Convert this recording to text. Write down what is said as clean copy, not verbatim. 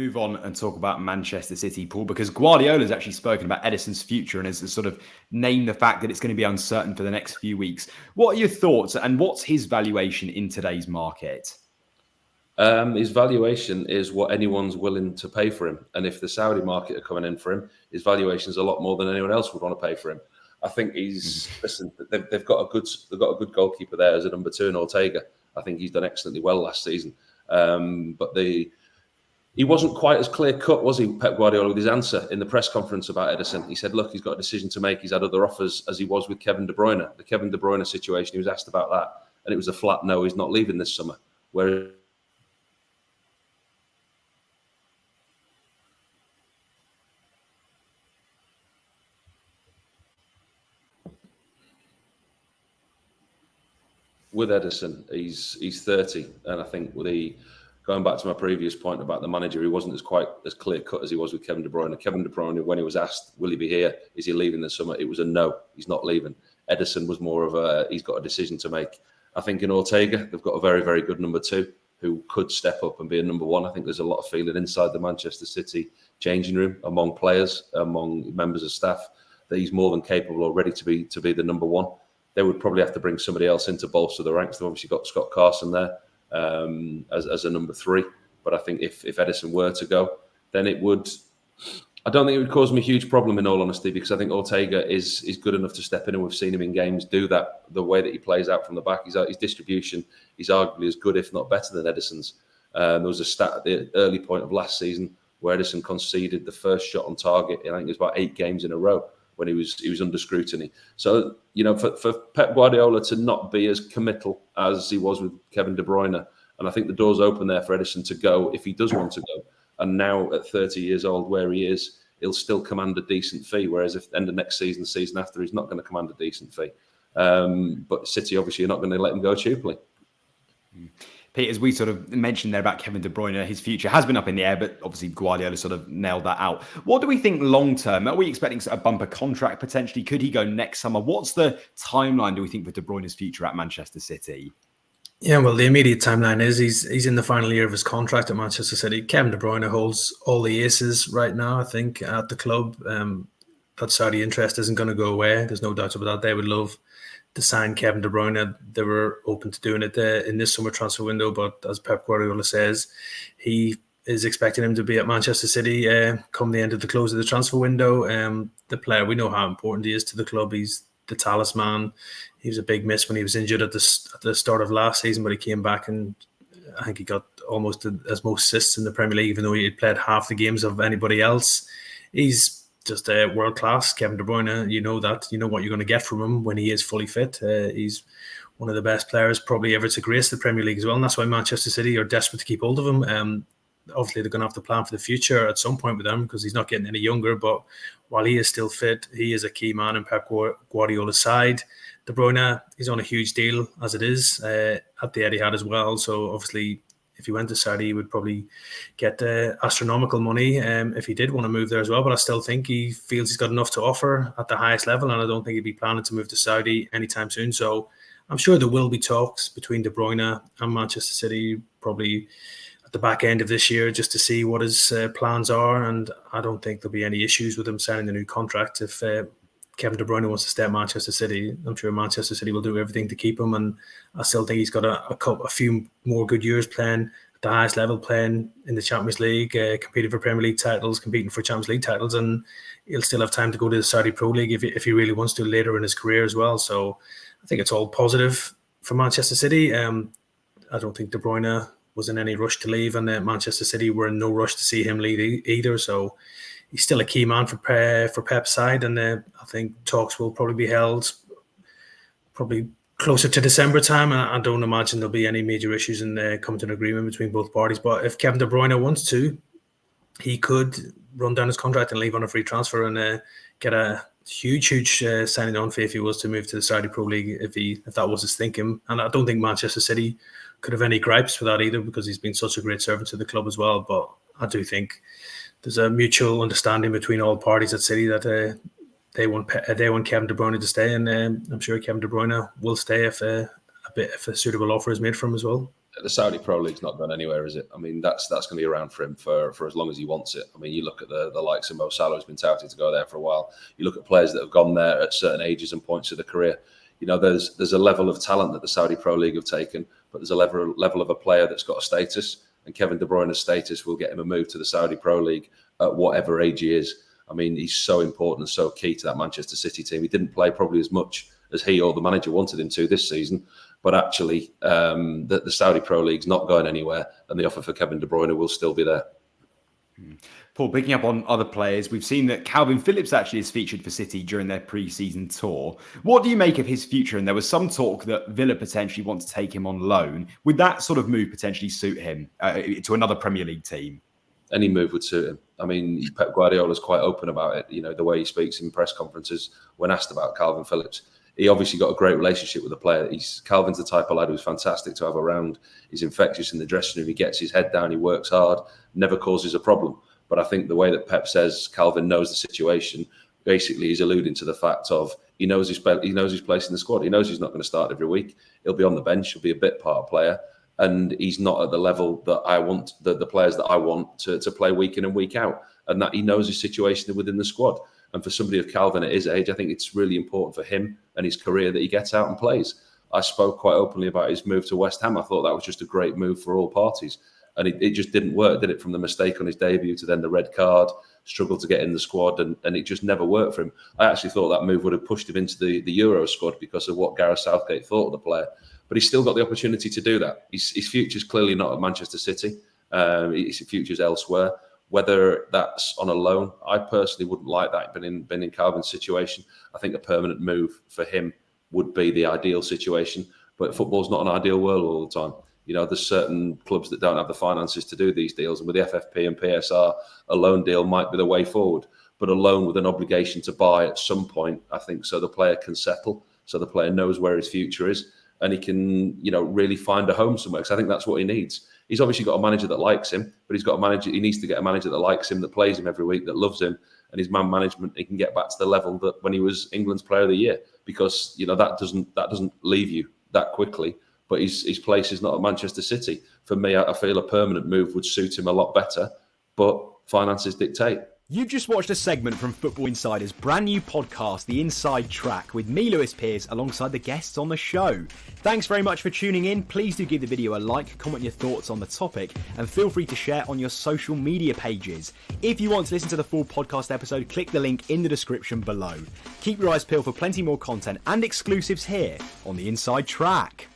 move on and talk about Manchester City, Paul, because Guardiola's actually spoken about Ederson's future and has sort of named the fact that it's going to be uncertain for the next few weeks. What are your thoughts and what's his valuation in today's market? His valuation is what anyone's willing to pay for him. And if the Saudi market are coming in for him, his valuation is a lot more than anyone else would want to pay for him. I think listen, they've got a good goalkeeper there as a number 2 in Ortega. I think he's done excellently well last season. But he wasn't quite as clear cut, was he, Pep Guardiola, with his answer in the press conference about Ederson. He said, look, he's got a decision to make. He's had other offers, as he was with Kevin De Bruyne. The Kevin De Bruyne situation, he was asked about that, and it was a flat no, he's not leaving this summer. Whereas with Ederson, he's 30, and I think going back to my previous point about the manager, he wasn't quite as clear cut as he was with Kevin De Bruyne. Kevin De Bruyne, when he was asked, will he be here? Is he leaving this summer? It was a no, he's not leaving. Ederson was more of he's got a decision to make. I think in Ortega, they've got a very, very good number 2 who could step up and be a number 1. I think there's a lot of feeling inside the Manchester City changing room, among players, among members of staff, that he's more than capable already to be the number 1. They would probably have to bring somebody else in to bolster the ranks. They've obviously got Scott Carson there as a number 3. But I think if Ederson were to go, then it would... I don't think it would cause me a huge problem, in all honesty, because I think Ortega is good enough to step in, and we've seen him in games do that. The way that he plays out from the back, his distribution is arguably as good, if not better, than Ederson's. There was a stat at the early point of last season where Ederson conceded the first shot on target in, I think it was about 8 games in a row, when he was under scrutiny. So, for Pep Guardiola to not be as committal as he was with Kevin De Bruyne, and I think the door's open there for Ederson to go if he does want to go. And now at 30 years old, where he is, he'll still command a decent fee, whereas if end of next season, the season after, he's not going to command a decent fee. But City obviously are not going to let him go cheaply. Pete, as we sort of mentioned there about Kevin De Bruyne, his future has been up in the air, but obviously Guardiola sort of nailed that out. What do we think long term? Are we expecting a bumper contract potentially? Could he go next summer? What's the timeline, do we think, for De Bruyne's future at Manchester City? Yeah, well, the immediate timeline is he's in the final year of his contract at Manchester City. Kevin De Bruyne holds all the aces right now, I think, at the club. That Saudi interest isn't going to go away. There's no doubt about that. They would love to sign Kevin De Bruyne. They were open to doing it in this summer transfer window, but as Pep Guardiola says, he is expecting him to be at Manchester City come the end of the close of the transfer window. The player, we know how important he is to the club. He's the talisman. He was a big miss when he was injured at the start of last season, but he came back and I think he got almost as most assists in the Premier League, even though he had played half the games of anybody else. He's just a world class, Kevin De Bruyne. You know that. You know what you're going to get from him when he is fully fit. He's one of the best players probably ever to grace the Premier League as well, and that's why Manchester City are desperate to keep hold of him. Obviously, they're going to have to plan for the future at some point with him because he's not getting any younger. But while he is still fit, he is a key man in Pep Guardiola's side. De Bruyne is on a huge deal as it is at the Etihad as well. So obviously, if he went to Saudi, he would probably get astronomical money if he did want to move there as well. But I still think he feels he's got enough to offer at the highest level, and I don't think he'd be planning to move to Saudi anytime soon. So I'm sure there will be talks between De Bruyne and Manchester City, probably at the back end of this year, just to see what his plans are. And I don't think there'll be any issues with him signing a new contract. If Kevin De Bruyne wants to stay at Manchester City, I'm sure Manchester City will do everything to keep him. And I still think he's got a few more good years playing at the highest level, playing in the Champions League, competing for Premier League titles, competing for Champions League titles. And he'll still have time to go to the Saudi Pro League if he really wants to later in his career as well. So I think it's all positive for Manchester City. I don't think De Bruyne was in any rush to leave, and Manchester City were in no rush to see him leave either. So he's still a key man for Pep's side, and I think talks will probably be held probably closer to December time. And I don't imagine there'll be any major issues in coming to an agreement between both parties. But if Kevin De Bruyne wants to, he could run down his contract and leave on a free transfer and get a huge signing on fee if he was to move to the Saudi Pro League, if that was his thinking. And I don't think Manchester City could have any gripes with that either, because he's been such a great servant to the club as well. But I do think there's a mutual understanding between all parties at City that they want Kevin De Bruyne to stay, and I'm sure Kevin De Bruyne will stay if a suitable offer is made for him as well. The Saudi Pro League's not going anywhere, is it? I mean, that's going to be around for him for as long as he wants it. I mean, you look at the likes of Mo Salah, who's been touted to go there for a while. You look at players that have gone there at certain ages and points of the career. You know, there's a level of talent that the Saudi Pro League have taken, but there's a level of a player that's got a status, and Kevin De Bruyne's status will get him a move to the Saudi Pro League at whatever age he is. I mean, he's so important and so key to that Manchester City team. He didn't play probably as much as he or the manager wanted him to this season, but actually the Saudi Pro League's not going anywhere, and the offer for Kevin De Bruyne will still be there. Paul, picking up on other players, we've seen that Calvin Phillips actually is featured for City during their pre-season tour. What do you make of his future? And there was some talk that Villa potentially want to take him on loan. Would that sort of move potentially suit him to another Premier League team? Any move would suit him. I mean, Pep Guardiola's quite open about it. You know, the way he speaks in press conferences when asked about Calvin Phillips. He obviously got a great relationship with the player. Calvin's the type of lad who's fantastic to have around. He's infectious in the dressing room. He gets his head down. He works hard, never causes a problem. But I think the way that Pep says Calvin knows the situation, basically he's alluding to the fact of he knows his place in the squad. He knows he's not going to start every week. He'll be on the bench. He'll be a bit part player. And he's not at the level that I want, the players that I want to play week in and week out. And that he knows his situation within the squad. And for somebody of Calvin at his age, I think it's really important for him and his career that he gets out and plays. I spoke quite openly about his move to West Ham. I thought that was just a great move for all parties. And it just didn't work, did it? From the mistake on his debut to then the red card, struggled to get in the squad, and it just never worked for him. I actually thought that move would have pushed his into the Euro squad because of what Gareth Southgate thought of the player. But he's still got the opportunity to do that. His future's clearly not at Manchester City. His future's elsewhere. Whether that's on a loan, I personally wouldn't like that. Been in Calvin's situation, I think a permanent move for him would be the ideal situation. But football's not an ideal world all the time. You know, there's certain clubs that don't have the finances to do these deals. And with the FFP and PSR, a loan deal might be the way forward. But a loan with an obligation to buy at some point, I think, so the player can settle, so the player knows where his future is, and he can, you know, really find a home somewhere. Because I think that's what he needs. He's obviously got a manager that likes him, but he needs to get a manager that likes him, that plays him every week, that loves him, and his man management, he can get back to the level that when he was England's Player of the Year. Because, you know, that doesn't leave you that quickly. But his place is not at Manchester City. For me, I feel a permanent move would suit him a lot better, but finances dictate. You've just watched a segment from Football Insider's brand new podcast, The Inside Track, with me, Lewis Pearce, alongside the guests on the show. Thanks very much for tuning in. Please do give the video a like, comment your thoughts on the topic, and feel free to share on your social media pages. If you want to listen to the full podcast episode, click the link in the description below. Keep your eyes peeled for plenty more content and exclusives here on The Inside Track.